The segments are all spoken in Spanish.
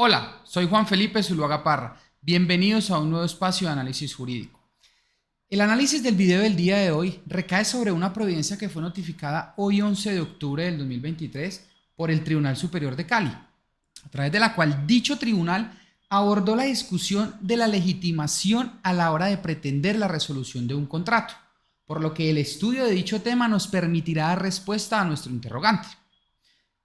Hola, soy Juan Felipe Zuluaga Parra. Bienvenidos a un nuevo espacio de análisis jurídico. El análisis del video del día de hoy recae sobre una providencia que fue notificada hoy 11 de octubre del 2023 por el Tribunal Superior de Cali, a través de la cual dicho tribunal abordó la discusión de la legitimación a la hora de pretender la resolución de un contrato, por lo que el estudio de dicho tema nos permitirá dar respuesta a nuestro interrogante.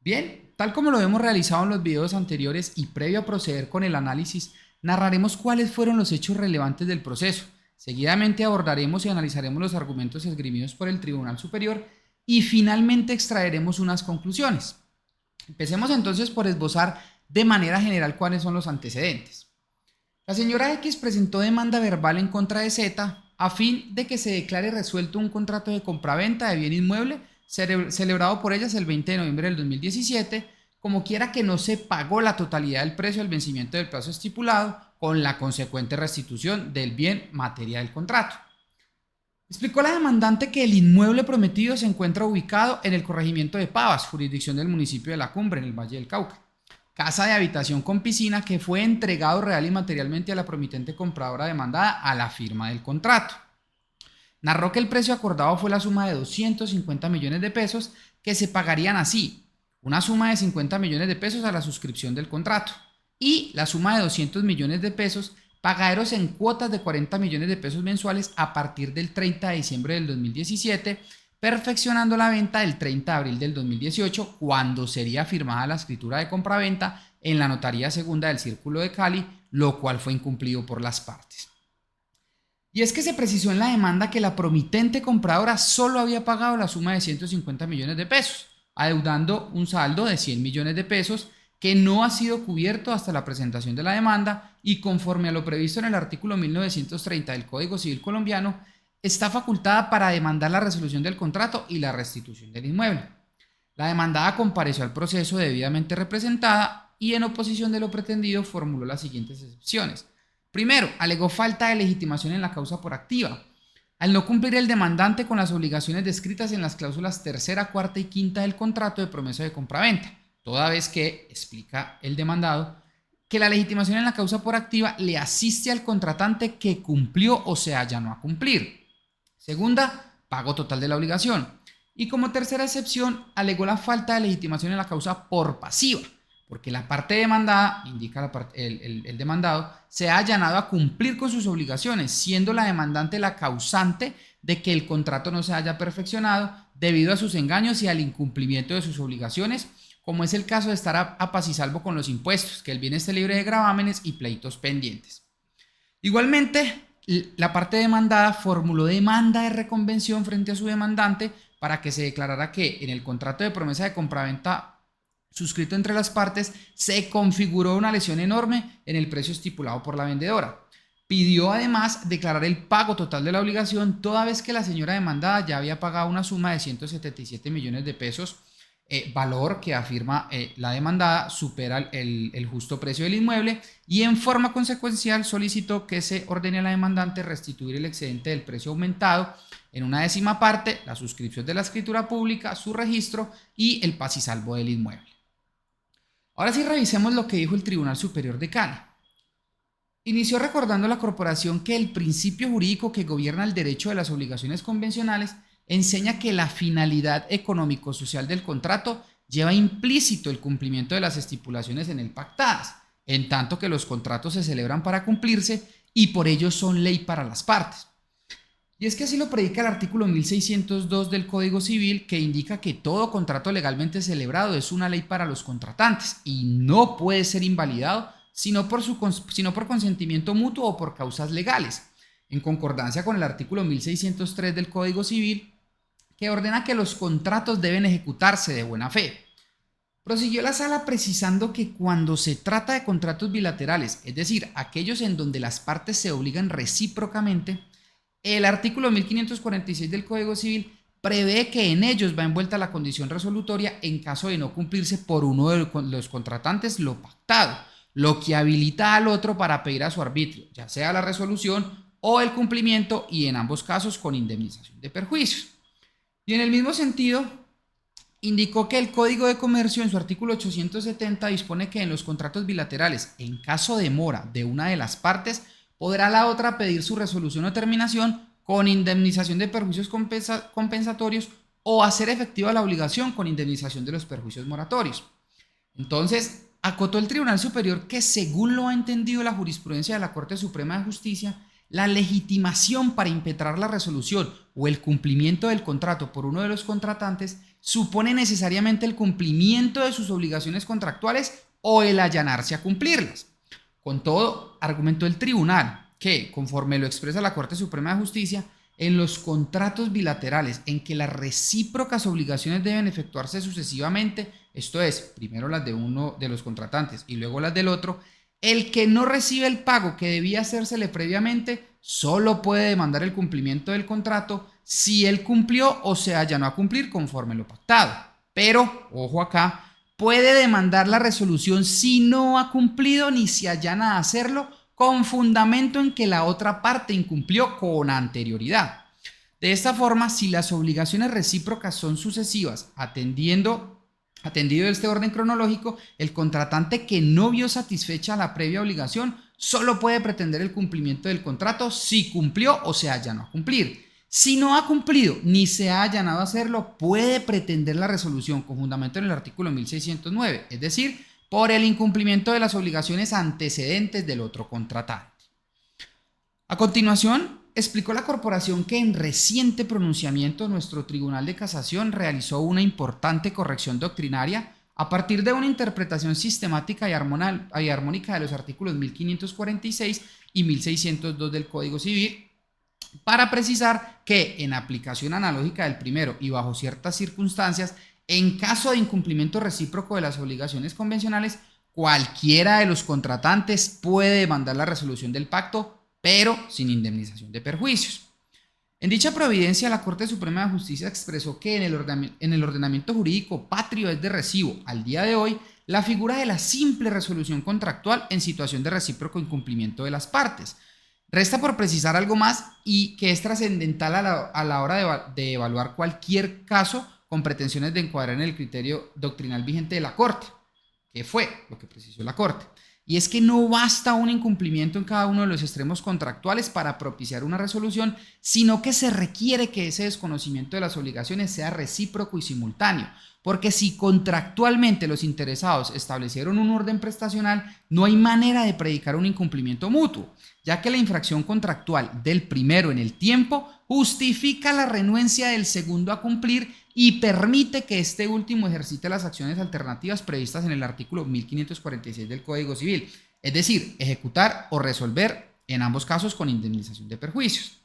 Bien, tal como lo hemos realizado en los videos anteriores y previo a proceder con el análisis, narraremos cuáles fueron los hechos relevantes del proceso. Seguidamente abordaremos y analizaremos los argumentos esgrimidos por el Tribunal Superior y finalmente extraeremos unas conclusiones. Empecemos entonces por esbozar de manera general cuáles son los antecedentes. La señora X presentó demanda verbal en contra de Z a fin de que se declare resuelto un contrato de compraventa de bien inmueble celebrado por ellas el 20 de noviembre del 2017, como quiera que no se pagó la totalidad del precio al vencimiento del plazo estipulado, con la consecuente restitución del bien materia del contrato. Explicó la demandante que el inmueble prometido se encuentra ubicado en el corregimiento de Pavas, jurisdicción del municipio de La Cumbre, en el Valle del Cauca. Casa de habitación con piscina que fue entregado real y materialmente a la promitente compradora demandada a la firma del contrato. Narró que el precio acordado fue la suma de 250 millones de pesos que se pagarían así, una suma de 50 millones de pesos a la suscripción del contrato y la suma de 200 millones de pesos pagaderos en cuotas de 40 millones de pesos mensuales a partir del 30 de diciembre del 2017, perfeccionando la venta del 30 de abril del 2018, cuando sería firmada la escritura de compraventa en la Notaría Segunda del Círculo de Cali, lo cual fue incumplido por las partes. Y es que se precisó en la demanda que la promitente compradora solo había pagado la suma de 150 millones de pesos, adeudando un saldo de 100 millones de pesos que no ha sido cubierto hasta la presentación de la demanda y conforme a lo previsto en el artículo 1930 del Código Civil colombiano, está facultada para demandar la resolución del contrato y la restitución del inmueble. La demandada compareció al proceso debidamente representada y en oposición de lo pretendido formuló las siguientes excepciones. Primero, alegó falta de legitimación en la causa por activa. Al no cumplir el demandante con las obligaciones descritas en las cláusulas tercera, cuarta y quinta del contrato de promesa de compraventa, toda vez que, explica el demandado, que la legitimación en la causa por activa le asiste al contratante que cumplió o se allanó a cumplir. Segunda, pago total de la obligación. Y como tercera excepción, alegó la falta de legitimación en la causa por pasiva, porque la parte demandada, indica el demandado, se ha allanado a cumplir con sus obligaciones, siendo la demandante la causante de que el contrato no se haya perfeccionado debido a sus engaños y al incumplimiento de sus obligaciones, como es el caso de estar a paz y salvo con los impuestos, que el bien esté libre de gravámenes y pleitos pendientes. Igualmente, la parte demandada formuló demanda de reconvención frente a su demandante para que se declarara que en el contrato de promesa de compraventa suscrito entre las partes, se configuró una lesión enorme en el precio estipulado por la vendedora. Pidió además declarar el pago total de la obligación, toda vez que la señora demandada ya había pagado una suma de 177 millones de pesos, valor que afirma la demandada supera el justo precio del inmueble, y en forma consecuencial solicitó que se ordene a la demandante restituir el excedente del precio aumentado en una décima parte, la suscripción de la escritura pública, su registro y el paz y salvo del inmueble. Ahora sí revisemos lo que dijo el Tribunal Superior de Cali. Inició recordando a la corporación que el principio jurídico que gobierna el derecho de las obligaciones convencionales enseña que la finalidad económico-social del contrato lleva implícito el cumplimiento de las estipulaciones en él pactadas, en tanto que los contratos se celebran para cumplirse y por ello son ley para las partes. Y es que así lo predica el artículo 1602 del Código Civil, que indica que todo contrato legalmente celebrado es una ley para los contratantes y no puede ser invalidado sino por consentimiento mutuo o por causas legales, en concordancia con el artículo 1603 del Código Civil, que ordena que los contratos deben ejecutarse de buena fe. Prosiguió la sala precisando que cuando se trata de contratos bilaterales, es decir, aquellos en donde las partes se obligan recíprocamente, el artículo 1546 del Código Civil prevé que en ellos va envuelta la condición resolutoria en caso de no cumplirse por uno de los contratantes lo pactado, lo que habilita al otro para pedir a su arbitrio, ya sea la resolución o el cumplimiento, y en ambos casos con indemnización de perjuicios. Y en el mismo sentido, indicó que el Código de Comercio en su artículo 870 dispone que en los contratos bilaterales, en caso de mora de una de las partes, podrá la otra pedir su resolución o terminación con indemnización de perjuicios compensatorios o hacer efectiva la obligación con indemnización de los perjuicios moratorios. Entonces, acotó el Tribunal Superior que, según lo ha entendido la jurisprudencia de la Corte Suprema de Justicia, la legitimación para impetrar la resolución o el cumplimiento del contrato por uno de los contratantes supone necesariamente el cumplimiento de sus obligaciones contractuales o el allanarse a cumplirlas. Con todo, argumentó el tribunal que, conforme lo expresa la Corte Suprema de Justicia, en los contratos bilaterales en que las recíprocas obligaciones deben efectuarse sucesivamente, esto es, primero las de uno de los contratantes y luego las del otro, el que no recibe el pago que debía hacérsele previamente solo puede demandar el cumplimiento del contrato si él cumplió o se allanó a cumplir conforme lo pactado. Pero, ojo acá, puede demandar la resolución si no ha cumplido ni se allana a hacerlo con fundamento en que la otra parte incumplió con anterioridad. De esta forma, si las obligaciones recíprocas son sucesivas, atendido este orden cronológico, el contratante que no vio satisfecha la previa obligación solo puede pretender el cumplimiento del contrato si cumplió o se allanó a cumplir. Si no ha cumplido ni se ha allanado a hacerlo, puede pretender la resolución con fundamento en el artículo 1609, es decir, por el incumplimiento de las obligaciones antecedentes del otro contratante. A continuación, explicó la corporación que en reciente pronunciamiento nuestro Tribunal de Casación realizó una importante corrección doctrinaria a partir de una interpretación sistemática y armónica de los artículos 1546 y 1602 del Código Civil, para precisar que, en aplicación analógica del primero y bajo ciertas circunstancias, en caso de incumplimiento recíproco de las obligaciones convencionales, cualquiera de los contratantes puede demandar la resolución del pacto, pero sin indemnización de perjuicios. En dicha providencia, la Corte Suprema de Justicia expresó que en el ordenamiento jurídico patrio es de recibo, al día de hoy, la figura de la simple resolución contractual en situación de recíproco incumplimiento de las partes. Resta por precisar algo más y que es trascendental a la hora de evaluar cualquier caso con pretensiones de encuadrar en el criterio doctrinal vigente de la Corte, que fue lo que precisó la Corte. Y es que no basta un incumplimiento en cada uno de los extremos contractuales para propiciar una resolución, sino que se requiere que ese desconocimiento de las obligaciones sea recíproco y simultáneo, porque si contractualmente los interesados establecieron un orden prestacional, no hay manera de predicar un incumplimiento mutuo, ya que la infracción contractual del primero en el tiempo justifica la renuencia del segundo a cumplir y permite que este último ejercite las acciones alternativas previstas en el artículo 1546 del Código Civil, es decir, ejecutar o resolver en ambos casos con indemnización de perjuicios.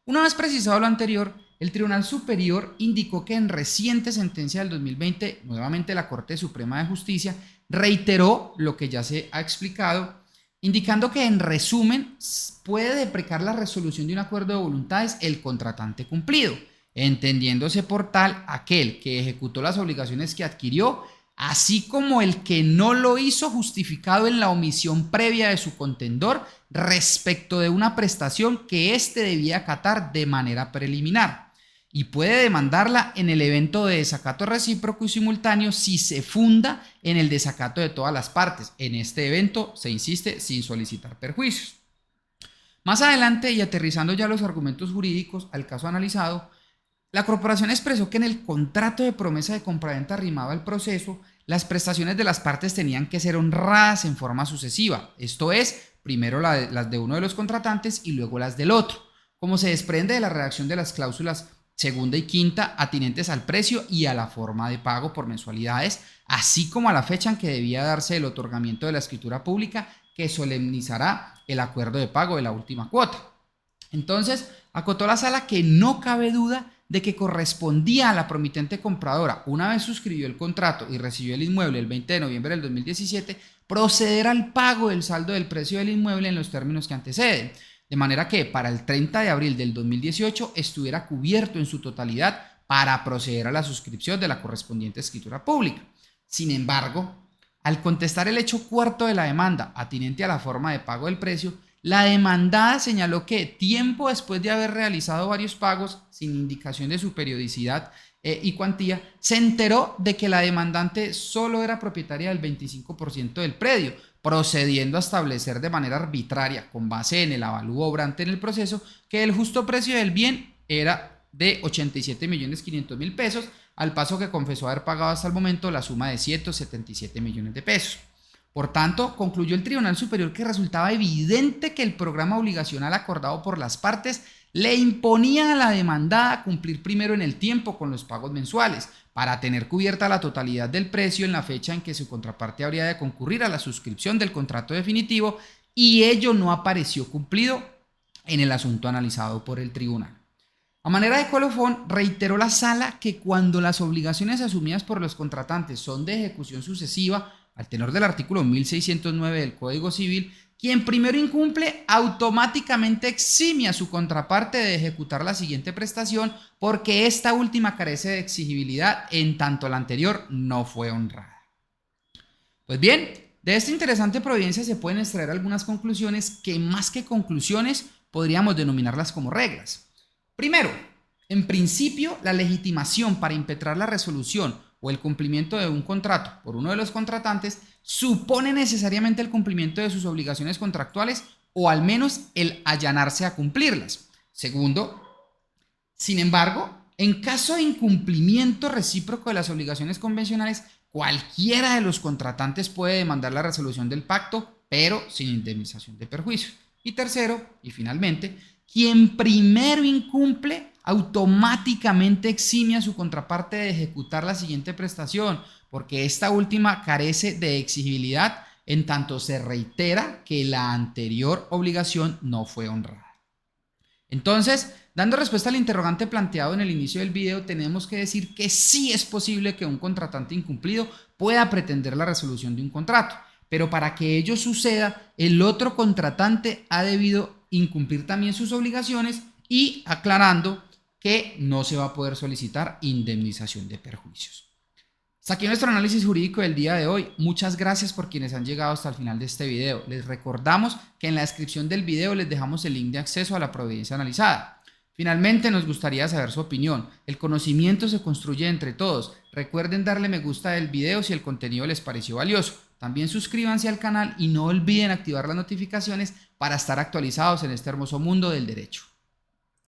Una vez precisado lo anterior, el Tribunal Superior indicó que en reciente sentencia del 2020, nuevamente la Corte Suprema de Justicia reiteró lo que ya se ha explicado, indicando que en resumen puede deprecar la resolución de un acuerdo de voluntades el contratante cumplido, entendiéndose por tal aquel que ejecutó las obligaciones que adquirió, así como el que no lo hizo justificado en la omisión previa de su contendor respecto de una prestación que éste debía acatar de manera preliminar, y puede demandarla en el evento de desacato recíproco y simultáneo si se funda en el desacato de todas las partes. En este evento se insiste sin solicitar perjuicios. Más adelante, y aterrizando ya los argumentos jurídicos al caso analizado, la corporación expresó que en el contrato de promesa de compraventa arrimado al proceso, las prestaciones de las partes tenían que ser honradas en forma sucesiva, esto es, primero las de uno de los contratantes y luego las del otro, como se desprende de la redacción de las cláusulas segunda y quinta atinentes al precio y a la forma de pago por mensualidades, así como a la fecha en que debía darse el otorgamiento de la escritura pública que solemnizará el acuerdo de pago de la última cuota. Entonces, acotó la sala que no cabe duda de que correspondía a la promitente compradora, una vez suscribió el contrato y recibió el inmueble el 20 de noviembre del 2017, proceder al pago del saldo del precio del inmueble en los términos que anteceden, de manera que para el 30 de abril del 2018 estuviera cubierto en su totalidad para proceder a la suscripción de la correspondiente escritura pública. Sin embargo, al contestar el hecho cuarto de la demanda atinente a la forma de pago del precio, la demandada señaló que tiempo después de haber realizado varios pagos sin indicación de su periodicidad y cuantía, se enteró de que la demandante solo era propietaria del 25% del predio, procediendo a establecer de manera arbitraria, con base en el avalúo obrante en el proceso, que el justo precio del bien era de 87.500.000 pesos, al paso que confesó haber pagado hasta el momento la suma de 177 millones de pesos. Por tanto, concluyó el Tribunal Superior que resultaba evidente que el programa obligacional acordado por las partes le imponía a la demandada cumplir primero en el tiempo con los pagos mensuales para tener cubierta la totalidad del precio en la fecha en que su contraparte habría de concurrir a la suscripción del contrato definitivo, y ello no apareció cumplido en el asunto analizado por el tribunal. A manera de colofón, reiteró la sala que cuando las obligaciones asumidas por los contratantes son de ejecución sucesiva, al tenor del artículo 1609 del Código Civil, quien primero incumple automáticamente exime a su contraparte de ejecutar la siguiente prestación, porque esta última carece de exigibilidad en tanto la anterior no fue honrada. Pues bien, de esta interesante providencia se pueden extraer algunas conclusiones que, más que conclusiones, podríamos denominarlas como reglas. Primero, en principio, la legitimación para impetrar la resolución o el cumplimiento de un contrato por uno de los contratantes supone necesariamente el cumplimiento de sus obligaciones contractuales, o al menos el allanarse a cumplirlas. Segundo, sin embargo, en caso de incumplimiento recíproco de las obligaciones convencionales, cualquiera de los contratantes puede demandar la resolución del pacto, pero sin indemnización de perjuicios. Y tercero, y finalmente, quien primero incumple automáticamente exime a su contraparte de ejecutar la siguiente prestación, porque esta última carece de exigibilidad en tanto se reitera que la anterior obligación no fue honrada. Entonces, dando respuesta al interrogante planteado en el inicio del video, tenemos que decir que sí es posible que un contratante incumplido pueda pretender la resolución de un contrato, pero para que ello suceda, el otro contratante ha debido incumplir también sus obligaciones, y aclarando que no se va a poder solicitar indemnización de perjuicios. Hasta aquí nuestro análisis jurídico del día de hoy. Muchas gracias por quienes han llegado hasta el final de este video. Les recordamos que en la descripción del video les dejamos el link de acceso a la providencia analizada. Finalmente, nos gustaría saber su opinión. El conocimiento se construye entre todos. Recuerden darle me gusta al video si el contenido les pareció valioso. También suscríbanse al canal y no olviden activar las notificaciones para estar actualizados en este hermoso mundo del derecho.